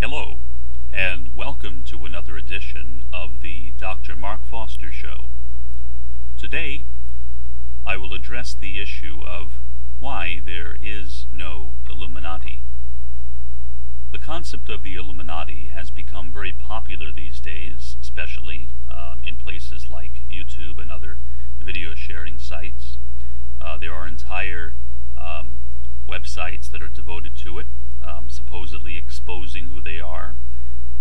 Hello, and welcome to another edition of the Dr. Mark Foster Show. Today, I will address the issue of why there is no Illuminati. The concept of the Illuminati has become very popular these days, especially in places like YouTube and other video sharing sites. There are entire websites that are devoted to it, supposedly exposing who they are,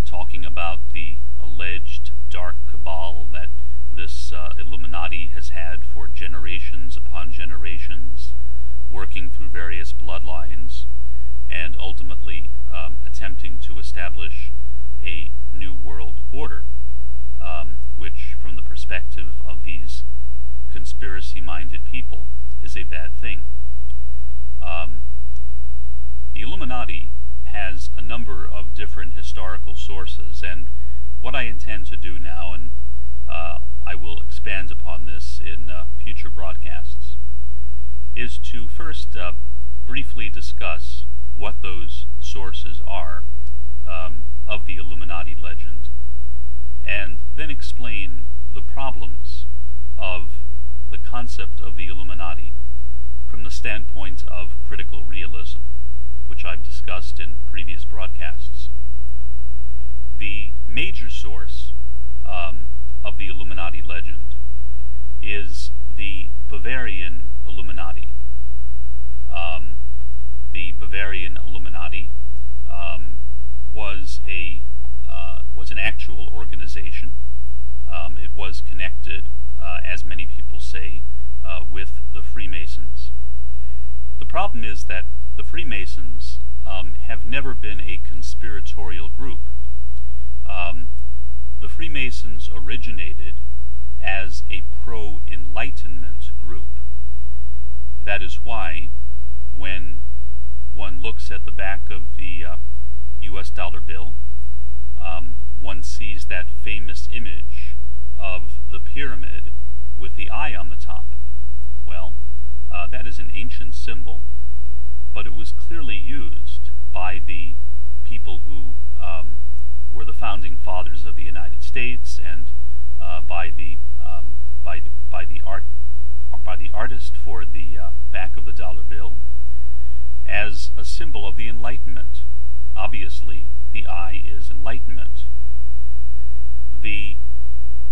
talking about the alleged dark cabal that this Illuminati has had for generations upon generations, working through various bloodlines, and ultimately attempting to establish a new world order, which, from the perspective of these conspiracy-minded people, is a bad thing. The Illuminati has a number of different historical sources, and what I intend to do now, and I will expand upon this in future broadcasts, is to first briefly discuss what those sources are of the Illuminati legend, and then explain the problems of the concept of the Illuminati from the standpoint of critical realism, which I've discussed in previous broadcasts. The major source of the Illuminati legend is the Bavarian Illuminati. The Bavarian Illuminati was an actual organization. It was connected, as many people say, with the Freemasons. The problem is that the Freemasons have never been a conspiratorial group. The Freemasons originated as a pro-Enlightenment group. That is why, when one looks at the back of the US dollar bill, one sees that famous image of the pyramid with the eye on the top. Well, that is an ancient symbol, but it was clearly used by the people who were the founding fathers of the United States, and by the artist for the back of the dollar bill, as a symbol of the Enlightenment. Obviously, the eye is enlightenment. The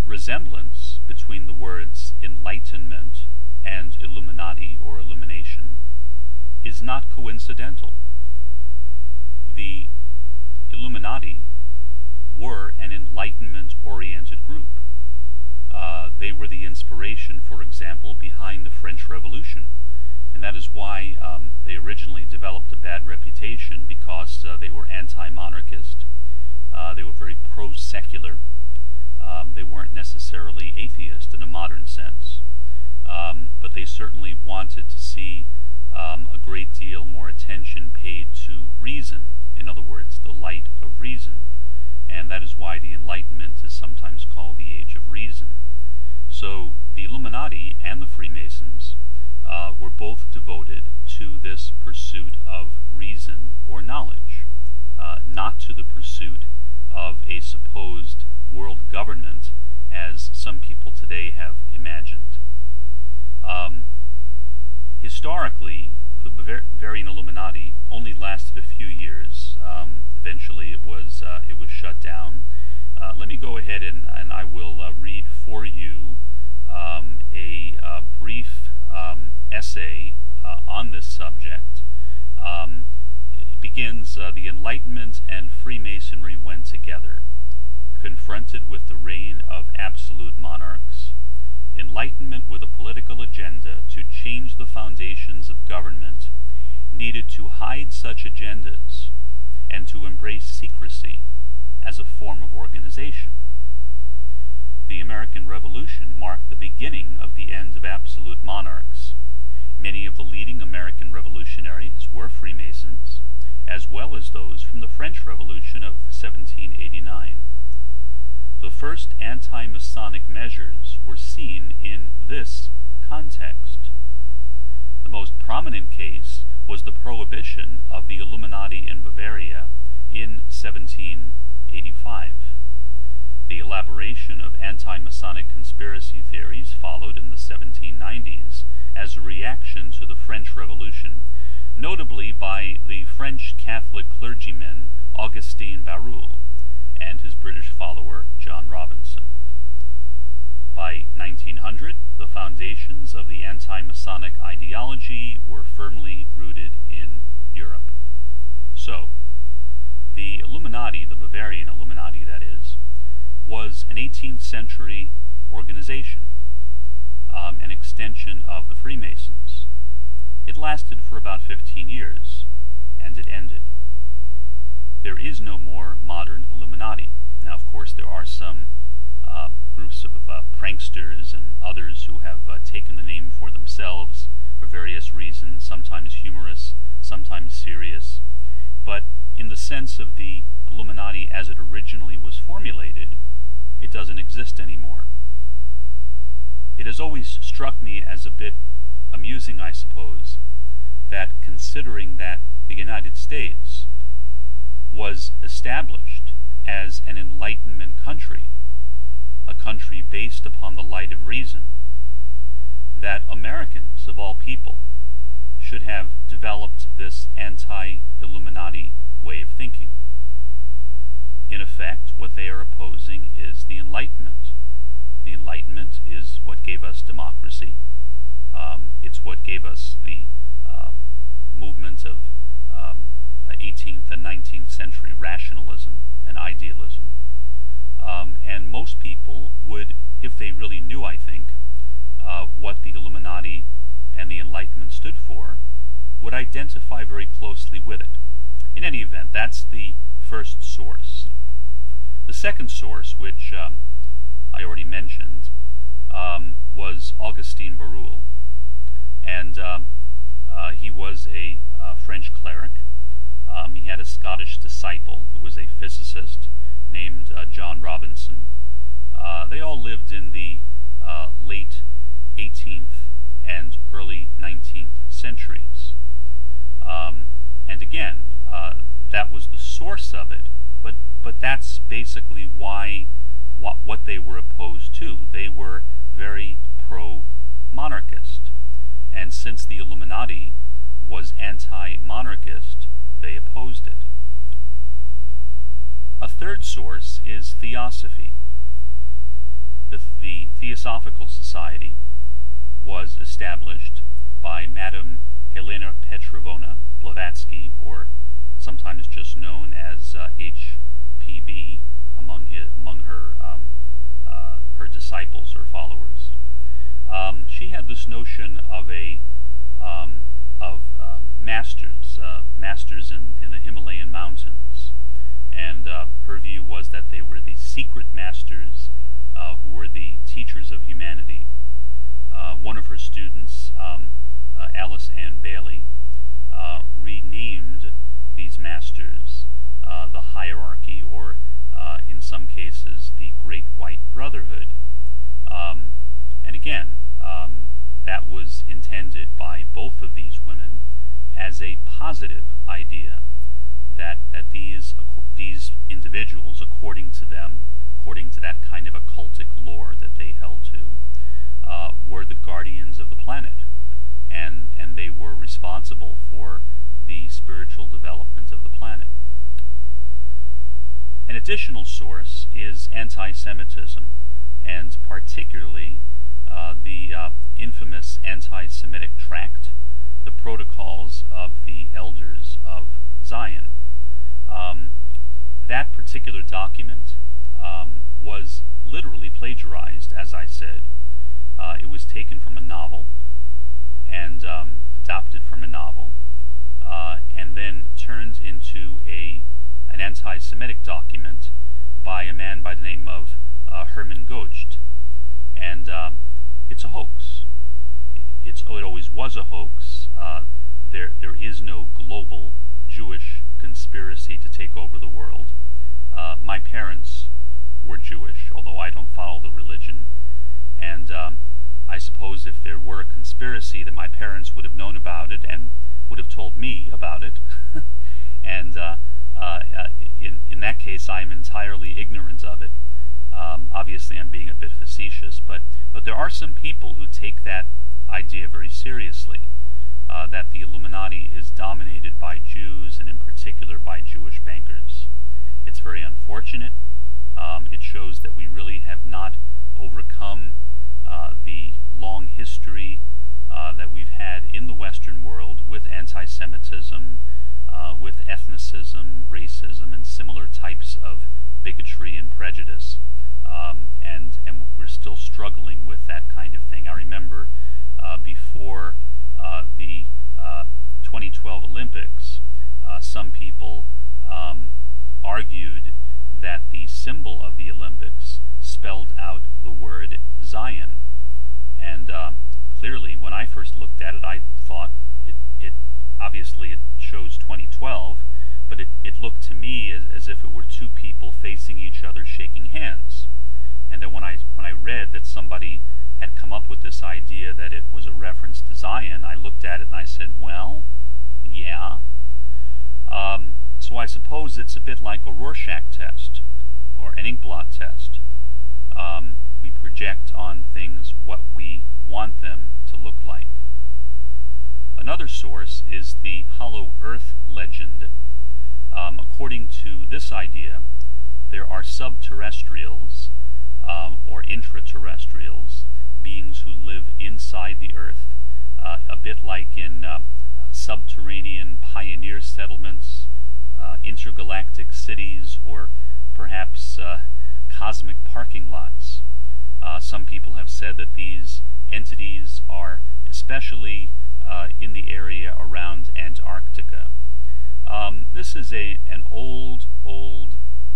resemblance between the words enlightenment and Illuminati or illumination is not coincidental. The Illuminati were an Enlightenment-oriented group. They were the inspiration, for example, behind the French Revolution, and that is why they originally developed a bad reputation, because they were anti-monarchist. They were very pro-secular. They weren't necessarily atheist in a modern sense, but they certainly wanted to see a great deal more attention paid to reason, in other words, the light of reason, and that is why the Enlightenment is sometimes called the Age of Reason. So the Illuminati and the Freemasons were both devoted to this pursuit of reason or knowledge, not to the pursuit of a supposed world government, as some people today have imagined. Historically, the Bavarian Illuminati only lasted a few years. Eventually, it was shut down. Let me go ahead and I will read for you a brief essay on this subject. It begins, "The Enlightenment and Freemasonry went together. Confronted with the reign of absolute monarchs, Enlightenment with a political agenda to change the foundations of government needed to hide such agendas and to embrace secrecy as a form of organization. The American Revolution marked the beginning of the end of absolute monarchs. Many of the leading American revolutionaries were Freemasons, as well as those from the French Revolution of 1789. The first anti-Masonic measures were seen in this context. The most prominent case was the prohibition of the Illuminati in Bavaria in 1785. The elaboration of anti-Masonic conspiracy theories followed in the 1790s as a reaction to the French Revolution, notably by the French Catholic clergyman Augustin Barruel and his British follower John Robinson. By 1900, the foundations of the anti-Masonic ideology were firmly rooted in Europe. So, the Illuminati, the Bavarian Illuminati that is, was an 18th century organization, an extension of the Freemasons. It lasted for about 15 years, and it ended. There is no more modern Illuminati. Now, of course, there are some groups of pranksters and others who have taken the name for themselves for various reasons, sometimes humorous, sometimes serious. But in the sense of the Illuminati as it originally was formulated, it doesn't exist anymore. It has always struck me as a bit amusing, I suppose, that considering that the United States was established as an Enlightenment country, a country based upon the light of reason, that Americans, of all people, should have developed this anti-Illuminati way of thinking. In effect, what they are opposing is the Enlightenment. The Enlightenment is what gave us democracy. It's what gave us the movement of 18th and 19th century rationalism and idealism. And most people would, if they really knew, I think, what the Illuminati and the Enlightenment stood for, would identify very closely with it. In any event, that's the first source. The second source, which I already mentioned, was Augustin Barruel, and he was a French cleric. He had a Scottish disciple who was a physicist named John Robinson. They all lived in the late 18th and early 19th centuries. And again, that was the source of it, but that's basically why what they were opposed to. They were very pro-monarchist, and since the Illuminati was anti-monarchist, they opposed it. A third source is Theosophy. The Theosophical Society was established by Madame Helena Petrovna Blavatsky, or sometimes just known as HPB, among her disciples or followers. She had this notion of masters in the Himalayan mountains, and her view was that they were the secret masters who were the teachers of humanity. One of her students, Alice Ann Bailey, renamed these masters the hierarchy, or in some cases the Great White Brotherhood. And again, that was intended by both of these women as a positive idea, that these individuals, according to them, according to that kind of occultic lore that they held to, were the guardians of the planet, and they were responsible for the spiritual development of the planet. An additional source is anti-Semitism, and particularly the infamous anti-Semitic tract, the Protocols of the Elders of Zion. That particular document was literally plagiarized, as I said. It was taken from a novel and adopted from a novel, and then turned into an anti-Semitic document by a man by the name of Hermann Goethe. And it's a hoax. It always was a hoax. There is no global Jewish conspiracy to take over the world. My parents were Jewish, although I don't follow the religion, and I suppose if there were a conspiracy, that my parents would have known about it and would have told me about it. And in in that case, I'm entirely ignorant of it. Obviously, I'm being a bit facetious, but there are some people who take that idea very seriously, that the Illuminati is dominated by Jews, and in particular by Jewish bankers. It's very unfortunate. It shows that we really have not overcome the long history that we've had in the Western world with anti-Semitism, with ethnicism, racism, and similar types of bigotry and prejudice. And we're still struggling with that kind of thing. I remember before the 2012 Olympics, some people argued that the symbol of the Olympics spelled out the word Zion. And clearly, when I first looked at it, I thought it obviously it shows 2012, but it looked to me as if it were two people facing each other shaking hands. And then when I read that somebody had come up with this idea that it was a reference to Zion, I looked at it and I said, well, yeah. So I suppose it's a bit like a Rorschach test or an inkblot test. We project on things what we want them to look like. Another source is the Hollow Earth legend. According to this idea, there are subterrestrials or intraterrestrials, beings who live inside the Earth, a bit like in subterranean pioneer settlements, intergalactic cities, or perhaps cosmic parking lots. Some people have said that these entities are especially in the area around Antarctica. This is an old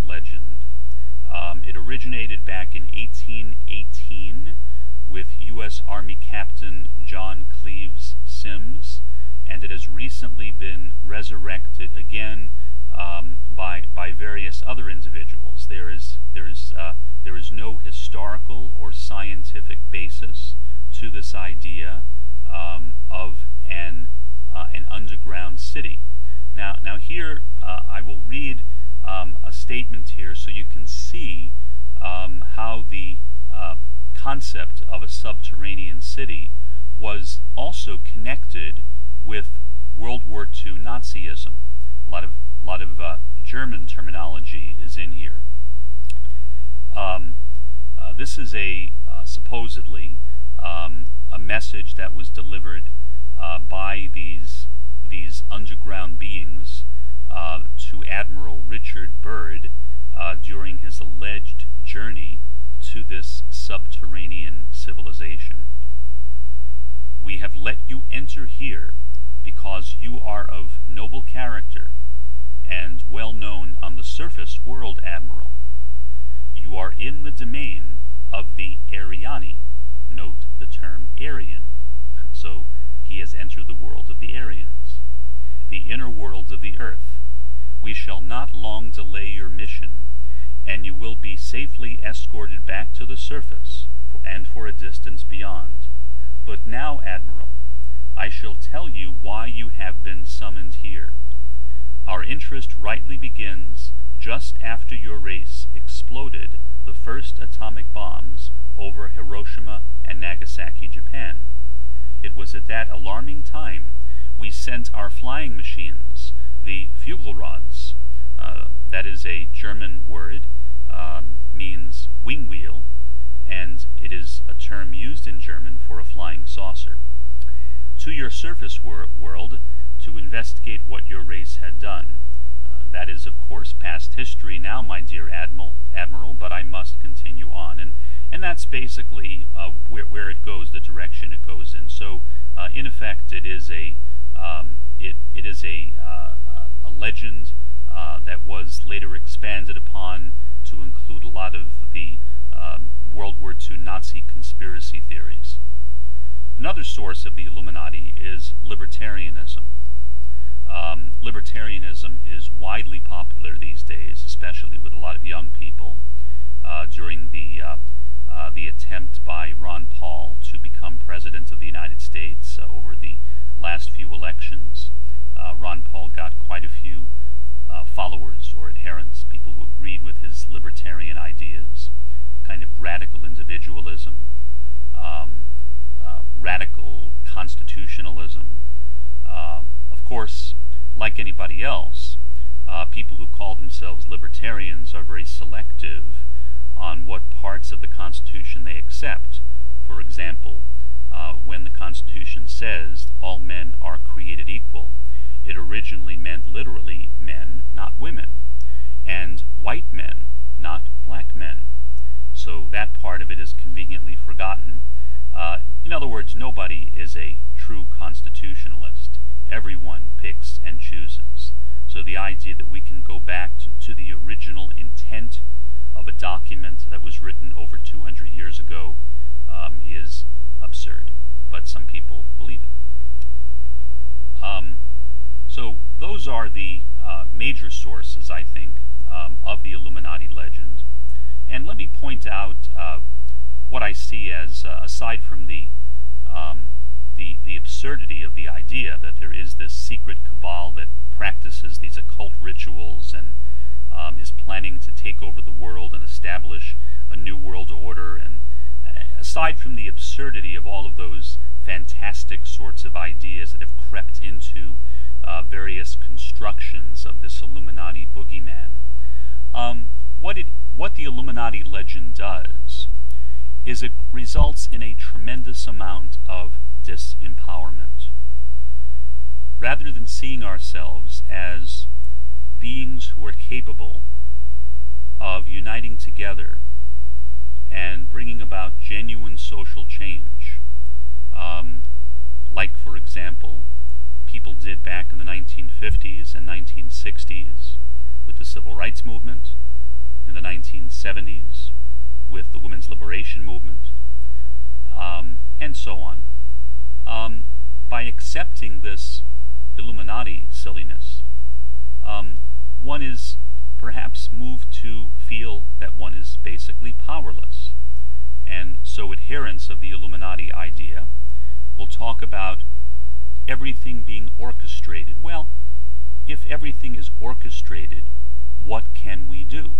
legend. It originated back in 1818 with U.S. Army Captain John Cleves Sims, and it has recently been resurrected again by various other individuals. There is no historical or scientific basis to this idea of an underground city. Now here I will read a statement here so you can see how the concept of a subterranean city was also connected with World War II Nazism. A lot of German terminology is in here. This is supposedly a message that was delivered by these underground beings to Admiral Richard Byrd during his alleged journey to this subterranean civilization. We have let you enter here because you are of noble character and well known on the surface world, Admiral. You are in the domain of the Aryani. Note the term Aryan. So he has entered the world of the Aryans, the inner worlds of the earth. We shall not long delay your mission, and you will be safely escorted back to the surface and for a distance beyond. But now, Admiral, I shall tell you why you have been summoned here. Our interest rightly begins just after your race exploded the first atomic bombs over Hiroshima and Nagasaki, Japan. It was at that alarming time we sent our flying machines, the Flugelrods. That is a German word, means wing wheel, and it is a term used in German for a flying saucer, to your surface world to investigate what your race had done. That is, of course, past history now, my dear Admiral, but I must continue on. And that's basically where it goes, the direction it goes in. So, in effect, it is a legend that was later expanded upon to include a lot of the World War II Nazi conspiracy theories. Another source of the Illuminati is libertarianism. Libertarianism is widely popular these days, especially with a lot of young people. During the attempt by Ron Paul to become President of the United States over the last few elections, Ron Paul got quite a few followers or adherents, people who agreed with his libertarian ideas, kind of radical individualism, radical constitutionalism. Of course, like anybody else, people who call themselves libertarians are very selective on what parts of the Constitution they accept. For example, when the Constitution says all men are created equal, it originally meant literally men, not women, and white men, not black men. So that part of it is conveniently forgotten. In other words, nobody is a true constitutionalist. Everyone picks and chooses. So the idea that we can go back to the original intent of a document that was written over 200 years ago is absurd. But some people believe it. So those are the major sources, I think, of the Illuminati legend. And let me point out what I see as, aside from the absurdity of the idea that there is this secret cabal that practices these occult rituals and is planning to take over the world and establish a new world order, and aside from the absurdity of all of those fantastic sorts of ideas that have crept into various constructions of this Illuminati boogeyman, what the Illuminati legend does is it results in a tremendous amount of disempowerment. Rather than seeing ourselves as beings who are capable of uniting together and bringing about genuine social change, like, for example, people did back in the 1950s and 1960s with the Civil Rights Movement, in the 1970s with the Women's Liberation Movement, and so on. By accepting this Illuminati silliness, one is perhaps moved to feel that one is basically powerless. And so adherents of the Illuminati idea will talk about everything being orchestrated. Well, if everything is orchestrated, what can we do?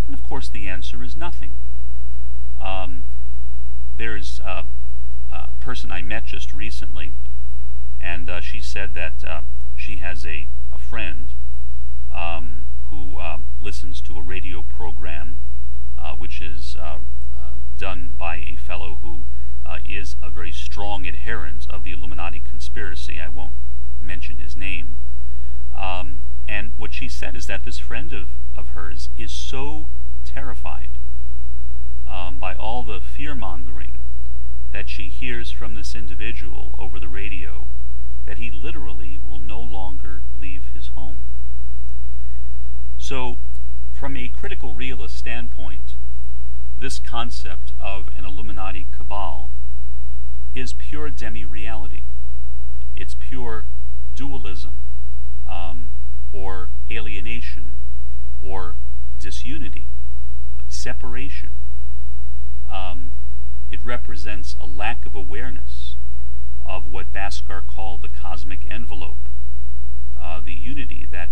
And of course the answer is nothing. There's a person I met just recently, and she said that she has a friend who listens to a radio program which is done by a fellow who is a very strong adherent of the Illuminati conspiracy. I won't mention his name. And what she said is that this friend of hers is so terrified by all the fear-mongering that she hears from this individual over the radio that he literally will no longer leave his home. So, from a critical realist standpoint, this concept of an Illuminati cabal is pure demi-reality. It's pure dualism, or alienation, or disunity, separation. It represents a lack of awareness of what Bhaskar called the cosmic envelope, the unity that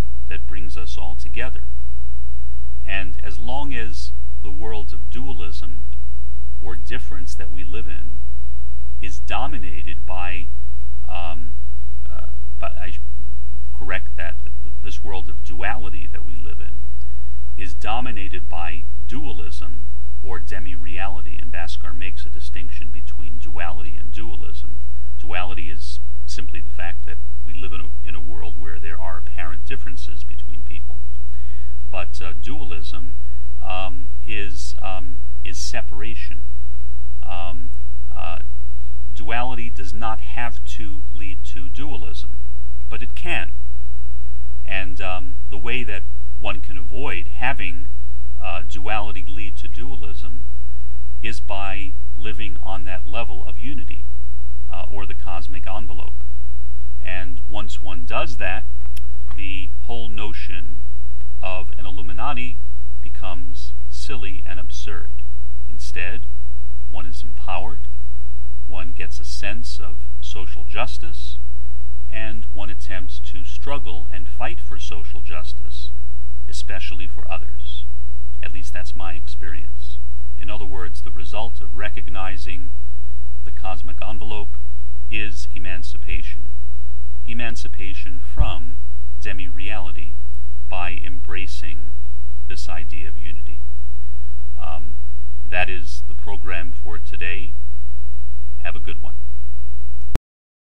brings us all together. And as long as the world of dualism or difference that we live in is dominated by I correct that this world of duality that we live in is dominated by dualism or demi-reality, and Bhaskar makes a distinction between duality and dualism. Duality is simply the fact that we live in a world where there are apparent differences between people. But dualism is separation. Duality does not have to lead to dualism, but it can. And the way that one can avoid having duality lead to dualism is by living on that level of unity, or the cosmic envelope. And once one does that, the whole notion of an Illuminati becomes silly and absurd. Instead, one is empowered, one gets a sense of social justice, and one attempts to struggle and fight for social justice, especially for others. That's my experience. In other words, the result of recognizing the cosmic envelope is emancipation. Emancipation from demi-reality by embracing this idea of unity. That is the program for today. Have a good one.